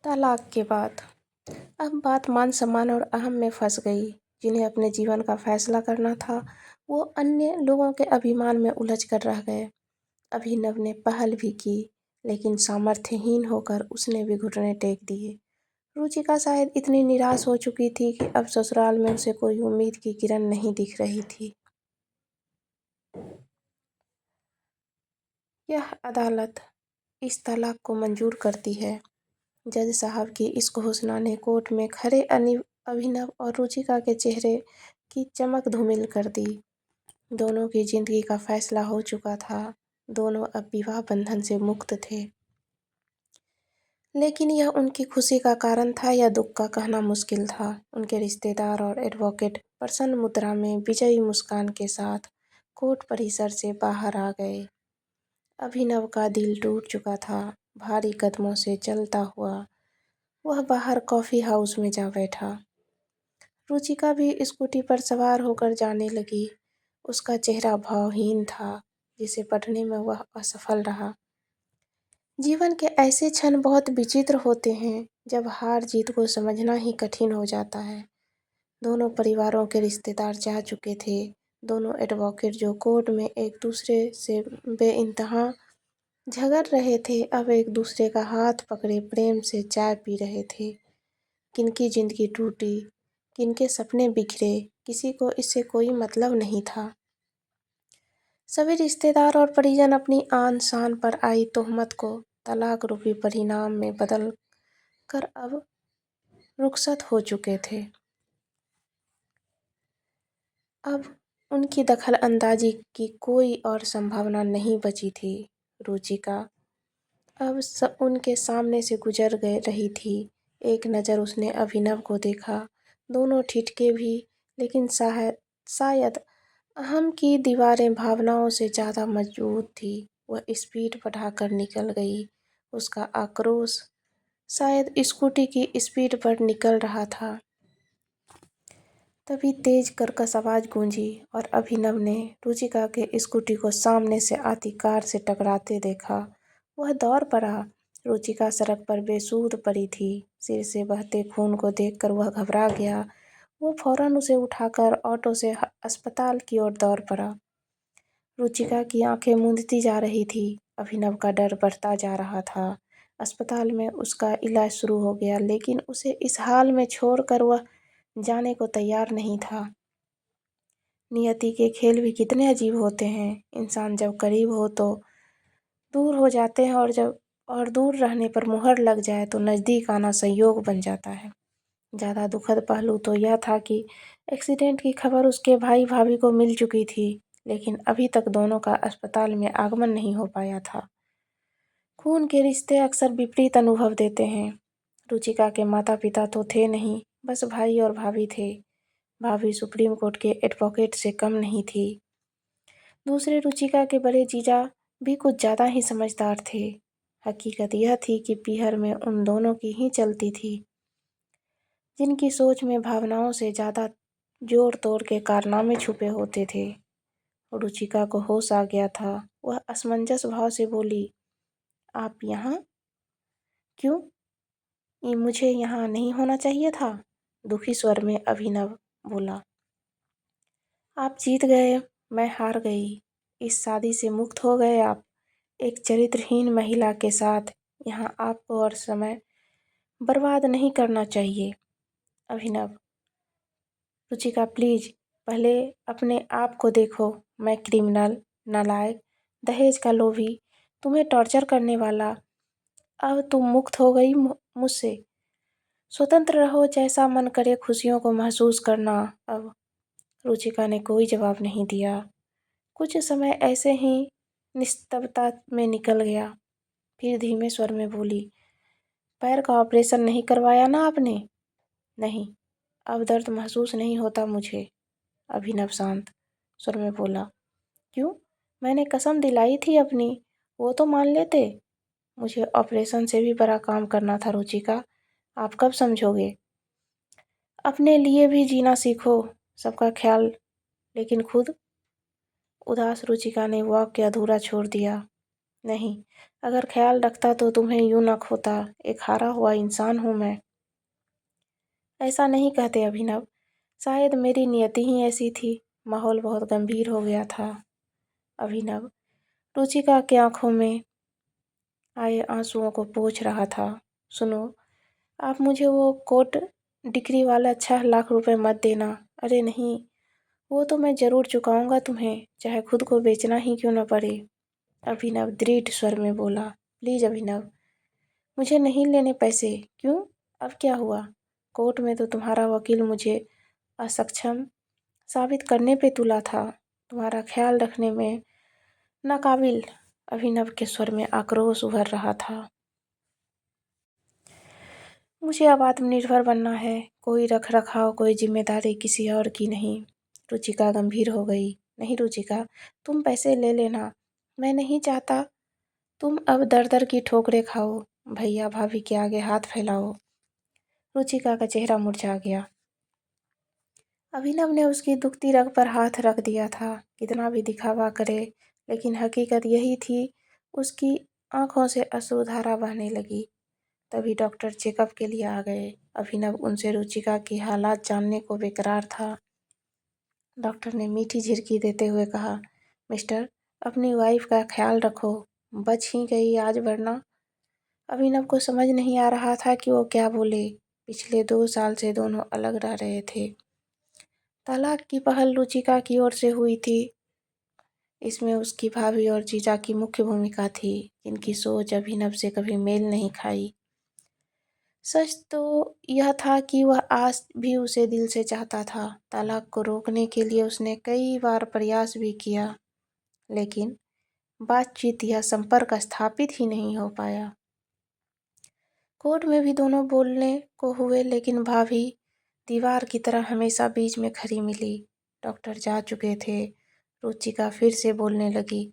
तलाक के बाद अब बात मान सम्मान और अहम में फंस गई। जिन्हें अपने जीवन का फैसला करना था, वो अन्य लोगों के अभिमान में उलझ कर रह गए। अभिनव ने पहल भी की, लेकिन सामर्थ्यहीन होकर उसने भी घुटने टेक दिए। रुचिका शायद इतनी निराश हो चुकी थी कि अब ससुराल में उसे कोई उम्मीद की किरण नहीं दिख रही थी। यह अदालत इस तलाक को मंजूर करती है। जज साहब की इस घोषणा ने कोर्ट में खड़े अभिनव और रुचिका के चेहरे की चमक धूमिल कर दी। दोनों की जिंदगी का फैसला हो चुका था। दोनों अब विवाह बंधन से मुक्त थे। लेकिन यह उनकी खुशी का कारण था या दुख का कहना मुश्किल था। उनके रिश्तेदार और एडवोकेट प्रसन्न मुद्रा में विजयी मुस्कान के साथ कोर्ट परिसर से बाहर आ गए। अभिनव का दिल टूट चुका था। भारी कदमों से चलता हुआ वह बाहर कॉफी हाउस में जा बैठा। रुचिका भी स्कूटी पर सवार होकर जाने लगी। उसका चेहरा भावहीन था, जिसे पढ़ने में वह असफल रहा। जीवन के ऐसे क्षण बहुत विचित्र होते हैं, जब हार जीत को समझना ही कठिन हो जाता है। दोनों परिवारों के रिश्तेदार जा चुके थे। दोनों एडवोकेट जो कोर्ट में एक दूसरे से बेइंतहा झगड़ रहे थे, अब एक दूसरे का हाथ पकड़े प्रेम से चाय पी रहे थे। किनकी जिंदगी टूटी, किनके सपने बिखरे, किसी को इससे कोई मतलब नहीं था। सभी रिश्तेदार और परिजन अपनी आन शान पर आई तोहमत को तलाक रूपी परिणाम में बदल कर अब रुखसत हो चुके थे। अब उनकी दखल अंदाजी की कोई और संभावना नहीं बची थी। रुचिका अब उनके सामने से गुजर गए रही थी। एक नज़र उसने अभिनव को देखा। दोनों ठिठके भी, लेकिन शायद अहम की दीवारें भावनाओं से ज़्यादा मजबूत थी। वह स्पीड बढ़ाकर निकल गई। उसका आक्रोश शायद स्कूटी की स्पीड पर निकल रहा था। तभी तेज कर्कश आवाज़ गूंजी और अभिनव ने रुचिका के स्कूटी को सामने से आती कार से टकराते देखा। वह दौड़ पड़ा। रुचिका सड़क पर बेसुध पड़ी थी। सिर से बहते खून को देखकर वह घबरा गया। वो फौरन उसे उठाकर ऑटो से अस्पताल की ओर दौड़ पड़ा। रुचिका की आंखें मूंदती जा रही थी। अभिनव का डर बढ़ता जा रहा था। अस्पताल में उसका इलाज शुरू हो गया, लेकिन उसे इस हाल में छोड़कर वह जाने को तैयार नहीं था। नियति के खेल भी कितने अजीब होते हैं। इंसान जब करीब हो तो दूर हो जाते हैं, और दूर रहने पर मुहर लग जाए तो नज़दीक आना संयोग बन जाता है। ज़्यादा दुखद पहलू तो यह था कि एक्सीडेंट की खबर उसके भाई भाभी को मिल चुकी थी, लेकिन अभी तक दोनों का अस्पताल में आगमन नहीं हो पाया था। खून के रिश्ते अक्सर विपरीत अनुभव देते हैं। रुचिका के माता पिता तो थे नहीं, बस भाई और भाभी थे। भाभी सुप्रीम कोर्ट के एडवोकेट से कम नहीं थी। दूसरे रुचिका के बड़े जीजा भी कुछ ज़्यादा ही समझदार थे। हकीकत यह थी कि पीहर में उन दोनों की ही चलती थी, जिनकी सोच में भावनाओं से ज़्यादा जोर तोड़ के कारनामे छुपे होते थे। रुचिका को होश आ गया था। वह असमंजस भाव से बोली, आप यहाँ क्यों? ये मुझे यहाँ नहीं होना चाहिए था। दुखी स्वर में अभिनव बोला, आप जीत गए, मैं हार गई। इस शादी से मुक्त हो गए आप। एक चरित्रहीन महिला के साथ यहाँ आपको और समय बर्बाद नहीं करना चाहिए। अभिनव, रुचिका प्लीज पहले अपने आप को देखो। मैं क्रिमिनल, नालायक, दहेज का लोभी, तुम्हें टॉर्चर करने वाला। अब तुम मुक्त हो गई मुझसे। स्वतंत्र रहो, जैसा मन करे खुशियों को महसूस करना। अब रुचिका ने कोई जवाब नहीं दिया। कुछ समय ऐसे ही निस्तब्धता में निकल गया। फिर धीमे स्वर में बोली, पैर का ऑपरेशन नहीं करवाया ना आपने? नहीं, अब दर्द महसूस नहीं होता मुझे। अभिनव शांत स्वर में बोला, क्यों? मैंने कसम दिलाई थी अपनी, वो तो मान लेते। मुझे ऑपरेशन से भी बड़ा काम करना था रुचिका, आप कब समझोगे? अपने लिए भी जीना सीखो, सबका ख्याल, लेकिन खुद। उदास रुचिका ने वाक्य अधूरा छोड़ दिया। नहीं, अगर ख्याल रखता तो तुम्हें यूं न खोता, एक हारा हुआ इंसान हूं मैं। ऐसा नहीं कहते अभिनव, शायद मेरी नियति ही ऐसी थी। माहौल बहुत गंभीर हो गया था। अभिनव रुचिका की आंखों में आए आंसुओं को पोंछ रहा था। सुनो, आप मुझे वो कोट डिग्री वाला 6 लाख रुपए मत देना। अरे नहीं, वो तो मैं जरूर चुकाऊंगा तुम्हें, चाहे खुद को बेचना ही क्यों न पड़े। अभिनव दृढ़ स्वर में बोला, प्लीज अभिनव, मुझे नहीं लेने पैसे। क्यों? अब क्या हुआ? कोर्ट में तो तुम्हारा वकील मुझे असक्षम साबित करने पे तुला था, तुम्हारा ख्याल रखने में नाकाबिल। अभिनव के स्वर में आक्रोश उभर रहा था। मुझे अब आत्मनिर्भर बनना है, कोई रख रखाव, कोई जिम्मेदारी किसी और की नहीं। रुचिका गंभीर हो गई। नहीं रुचिका, तुम पैसे ले लेना, मैं नहीं चाहता तुम अब दर दर की ठोकरें खाओ, भैया भाभी के आगे हाथ फैलाओ। रुचिका का चेहरा मुरझा गया। अभिनव ने उसकी दुखती रग पर हाथ रख दिया था। कितना भी दिखावा करे, लेकिन हकीकत यही थी। उसकी आंखों से अश्रुधारा बहने लगी। तभी डॉक्टर चेकअप के लिए आ गए। अभिनव उनसे रुचिका की हालात जानने को बेकरार था। डॉक्टर ने मीठी झिड़की देते हुए कहा, मिस्टर, अपनी वाइफ का ख्याल रखो, बच ही गई आज वरना। अभिनव को समझ नहीं आ रहा था कि वो क्या बोले। पिछले 2 साल से दोनों अलग रह रहे थे। तलाक की पहल रुचिका की ओर से हुई थी। इसमें उसकी भाभी और जीजा की मुख्य भूमिका थी, जिनकी सोच अभिनव से कभी मेल नहीं खाई। सच तो यह था कि वह आज भी उसे दिल से चाहता था। तलाक को रोकने के लिए उसने कई बार प्रयास भी किया, लेकिन बातचीत या संपर्क स्थापित ही नहीं हो पाया। कोर्ट में भी दोनों बोलने को हुए, लेकिन भाभी दीवार की तरह हमेशा बीच में खड़ी मिली। डॉक्टर जा चुके थे। रुचिका फिर से बोलने लगी,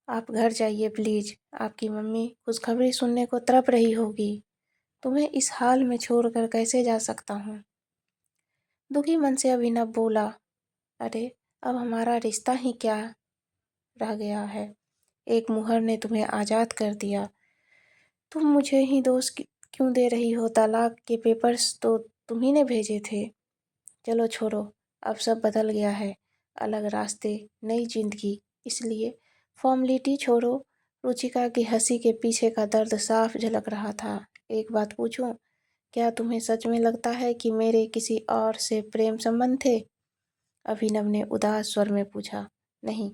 आप घर जाइए प्लीज, आपकी मम्मी खुशखबरी सुनने को तड़प रही होगी। तुम्हें इस हाल में छोड़कर कैसे जा सकता हूँ? दुखी मन से अभिनव बोला, अरे अब हमारा रिश्ता ही क्या रह गया है। एक मुहर ने तुम्हें आज़ाद कर दिया, तुम मुझे ही दोष क्यों दे रही हो? तलाक के पेपर्स तो तुम्ही ने भेजे थे। चलो छोड़ो, अब सब बदल गया है, अलग रास्ते, नई जिंदगी, इसलिए फॉर्मेलिटी छोड़ो। रुचिका की हंसी के पीछे का दर्द साफ झलक रहा था। एक बात पूछूं, क्या तुम्हें सच में लगता है कि मेरे किसी और से प्रेम संबंध थे? अभिनव ने उदास स्वर में पूछा। नहीं,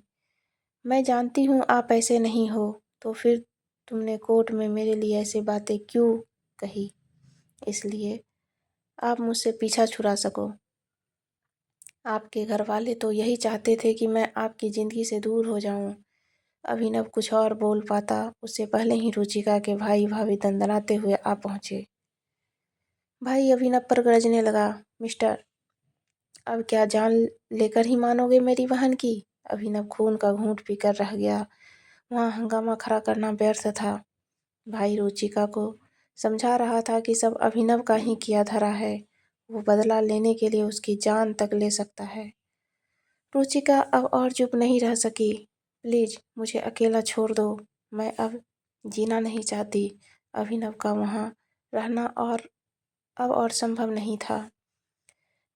मैं जानती हूँ आप ऐसे नहीं हो, तो फिर तुमने कोर्ट में मेरे लिए ऐसी बातें क्यों कही? इसलिए आप मुझसे पीछा छुड़ा सको। आपके घर वाले तो यही चाहते थे कि मैं आपकी ज़िंदगी से दूर हो जाऊं। अभिनव कुछ और बोल पाता उससे पहले ही रुचिका के भाई भाभी दंदनाते हुए आ पहुंचे। भाई अभिनव पर गरजने लगा, मिस्टर, अब क्या जान लेकर ही मानोगे मेरी बहन की? अभिनव खून का घूंट पीकर रह गया। वहां हंगामा खड़ा करना व्यर्थ था। भाई रुचिका को समझा रहा था कि सब अभिनव का ही किया धरा है। वो बदला लेने के लिए उसकी जान तक ले सकता है। रुचिका अब और चुप नहीं रह सकी। प्लीज मुझे अकेला छोड़ दो, मैं अब जीना नहीं चाहती। अभिनव का वहाँ रहना अब और संभव नहीं था।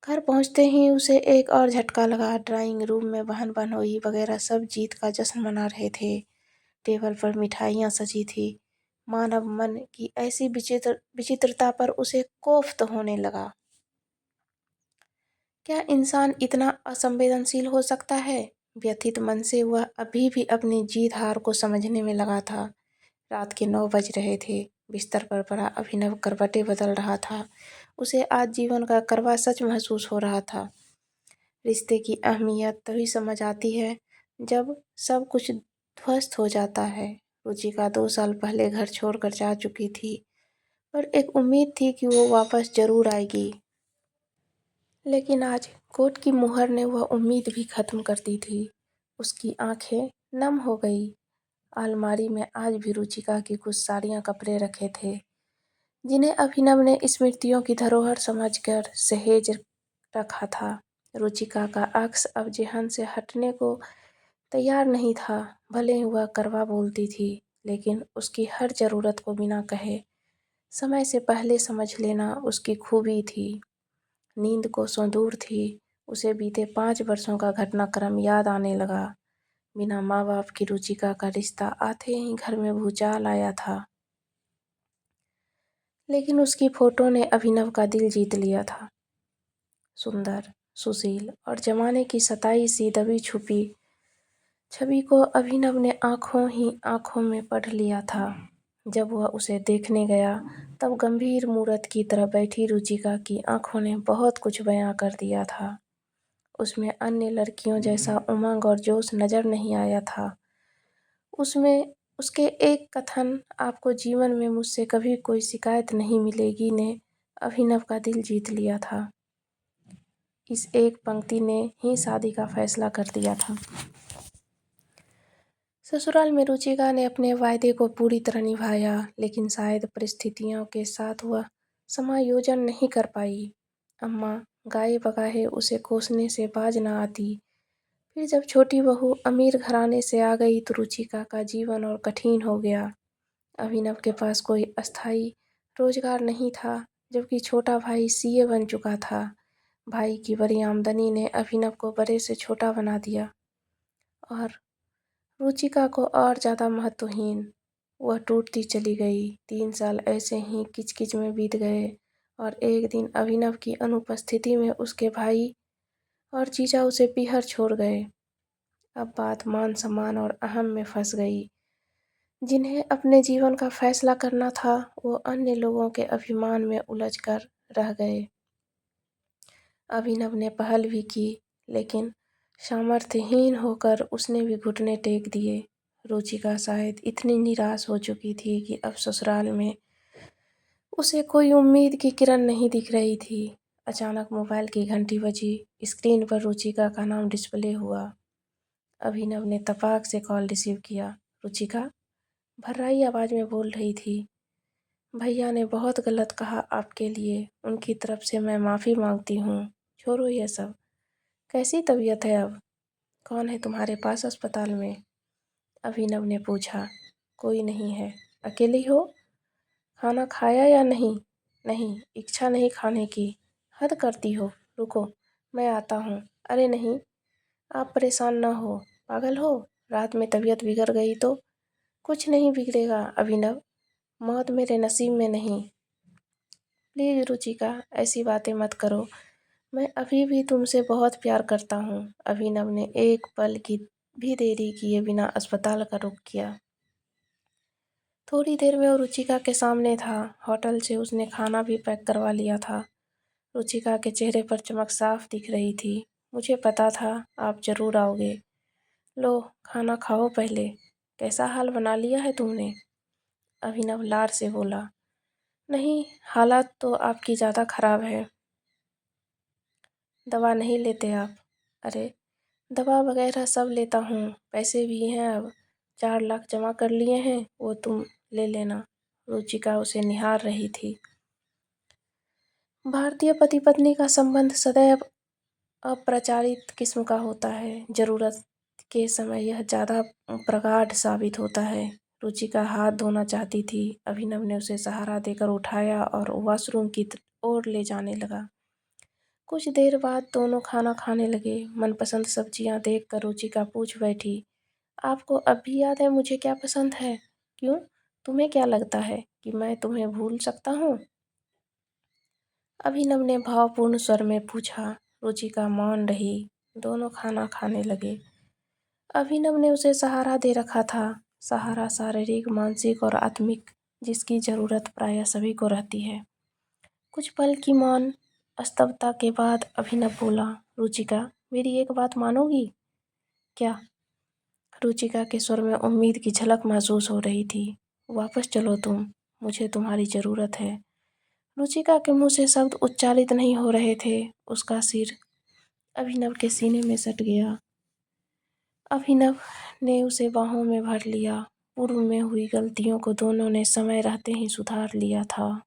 घर पहुँचते ही उसे एक और झटका लगा। ड्राइंग रूम में बहन बहनोई वगैरह सब जीत का जश्न मना रहे थे। टेबल पर मिठाइयाँ सजी थी। मानव मन की ऐसी विचित्रता पर उसे कोफ्त होने लगा। क्या इंसान इतना असंवेदनशील हो सकता है? व्यथित मन से वह अभी भी अपनी जीत हार को समझने में लगा था। रात के 9 बज रहे थे। बिस्तर पर पड़ा अभिनव करवटें बदल रहा था। उसे आज जीवन का कड़वा सच महसूस हो रहा था। रिश्ते की अहमियत तभी समझ आती है जब सब कुछ ध्वस्त हो जाता है। रुचिका 2 साल पहले घर छोड़कर जा चुकी थी, पर एक उम्मीद थी कि वो वापस जरूर आएगी। लेकिन आज कोर्ट की मुहर ने वह उम्मीद भी खत्म कर दी थी। उसकी आंखें नम हो गई। अलमारी में आज भी रुचिका की कुछ साड़ियाँ कपड़े रखे थे, जिन्हें अभिनव ने स्मृतियों की धरोहर समझकर सहेज रखा था। रुचिका का अक्स अब जेहन से हटने को तैयार नहीं था, भले ही वह करवा बोलती थी, लेकिन उसकी हर ज़रूरत को बिना कहे समय से पहले समझ लेना उसकी खूबी थी। नींद कोसों दूर थी, उसे बीते 5 वर्षों का घटनाक्रम याद आने लगा। बिना माँ-बाप की रुचिका का रिश्ता आते ही घर में भूचाल आया था। लेकिन उसकी फ़ोटो ने अभिनव का दिल जीत लिया था। सुंदर, सुशील और ज़माने की सताई सी दबी छुपी छवि को अभिनव ने आँखों ही आँखों में पढ़ लिया था। जब वह उसे देखने गया, तब गंभीर मूरत की तरह बैठी रुचिका की आँखों ने बहुत कुछ बयां कर दिया था। उसमें अन्य लड़कियों जैसा उमंग और जोश नज़र नहीं आया था। उसमें उसके एक कथन, आपको जीवन में मुझसे कभी कोई शिकायत नहीं मिलेगी, ने अभिनव का दिल जीत लिया था। इस एक पंक्ति ने ही शादी का फैसला कर दिया था। ससुराल में रुचिका ने अपने वायदे को पूरी तरह निभाया, लेकिन शायद परिस्थितियों के साथ वह समायोजन नहीं कर पाई। अम्मा गाये बगाहे उसे कोसने से बाज न आती। फिर जब छोटी बहू अमीर घराने से आ गई तो रुचिका का जीवन और कठिन हो गया। अभिनव के पास कोई अस्थायी रोजगार नहीं था, जबकि छोटा भाई सीए बन चुका था। भाई की बड़ी आमदनी ने अभिनव को बड़े से छोटा बना दिया और रुचिका को और ज़्यादा महत्वहीन। वह टूटती चली गई। 3 साल ऐसे ही किच-किच में बीत गए और एक दिन अभिनव की अनुपस्थिति में उसके भाई और जीजा उसे पीहर छोड़ गए। अब बात मान-सम्मान और अहम में फंस गई। जिन्हें अपने जीवन का फैसला करना था, वो अन्य लोगों के अभिमान में उलझ कर रह गए। अभिनव ने पहल भी की, लेकिन सामर्थ्यहीन होकर उसने भी घुटने टेक दिए। रुचिका शायद इतनी निराश हो चुकी थी कि अब ससुराल में उसे कोई उम्मीद की किरण नहीं दिख रही थी। अचानक मोबाइल की घंटी बजी। स्क्रीन पर रुचिका का नाम डिस्प्ले हुआ। अभिनव ने तपाक से कॉल रिसीव किया। रुचिका भर्राई आवाज़ में बोल रही थी, भैया ने बहुत गलत कहा आपके लिए, उनकी तरफ से मैं माफ़ी मांगती हूँ। छोड़ो ये सब। कैसी तबीयत है अब? कौन है तुम्हारे पास अस्पताल में? अभिनव ने पूछा। कोई नहीं है। अकेली हो? खाना खाया या नहीं? नहीं, इच्छा नहीं खाने की। हद करती हो। रुको, मैं आता हूँ। अरे नहीं, आप परेशान न हो। पागल हो? रात में तबीयत बिगड़ गई तो? कुछ नहीं बिगड़ेगा अभिनव, मौत मेरे नसीब में नहीं। प्लीज़ रुचिका, ऐसी बातें मत करो। मैं अभी भी तुमसे बहुत प्यार करता हूँ। अभिनव ने एक पल की भी देरी किए बिना अस्पताल का रुख किया। थोड़ी देर में वो रुचिका के सामने था। होटल से उसने खाना भी पैक करवा लिया था। रुचिका के चेहरे पर चमक साफ दिख रही थी। मुझे पता था आप जरूर आओगे। लो, खाना खाओ पहले। कैसा हाल बना लिया है तुमने? अभिनव लार से बोला। नहीं, हालात तो आपकी ज़्यादा खराब है। दवा नहीं लेते आप? अरे, दवा वगैरह सब लेता हूँ, पैसे भी हैं, अब 4 लाख जमा कर लिए हैं, वो तुम ले लेना। रुचिका उसे निहार रही थी। भारतीय पति पत्नी का संबंध सदैव अप्रचारित किस्म का होता है। जरूरत के समय यह ज़्यादा प्रगाढ़ साबित होता है। रुचिका हाथ धोना चाहती थी। अभिनव ने उसे सहारा देकर उठाया और वॉशरूम की ओर ले जाने लगा। कुछ देर बाद दोनों खाना खाने लगे। मनपसंद सब्जियां देखकर रुचिका पूछ बैठी, आपको अब भी याद है मुझे क्या पसंद है? क्यों? तुम्हें क्या लगता है कि मैं तुम्हें भूल सकता हूँ? अभिनव ने भावपूर्ण स्वर में पूछा। रुचिका मौन रही। दोनों खाना खाने लगे। अभिनव ने उसे सहारा दे रखा था। सहारा शारीरिक, मानसिक और आत्मिक, जिसकी जरूरत प्रायः सभी को रहती है। कुछ पल की मौन स्तब्धता के बाद अभिनव बोला, रुचिका, मेरी एक बात मानोगी? क्या? रुचिका के स्वर में उम्मीद की झलक महसूस हो रही थी। वापस चलो तुम, मुझे तुम्हारी जरूरत है। रुचिका के मुंह से शब्द उच्चारित नहीं हो रहे थे। उसका सिर अभिनव के सीने में सट गया। अभिनव ने उसे बाहों में भर लिया। पूर्व में हुई गलतियों को दोनों ने समय रहते ही सुधार लिया था।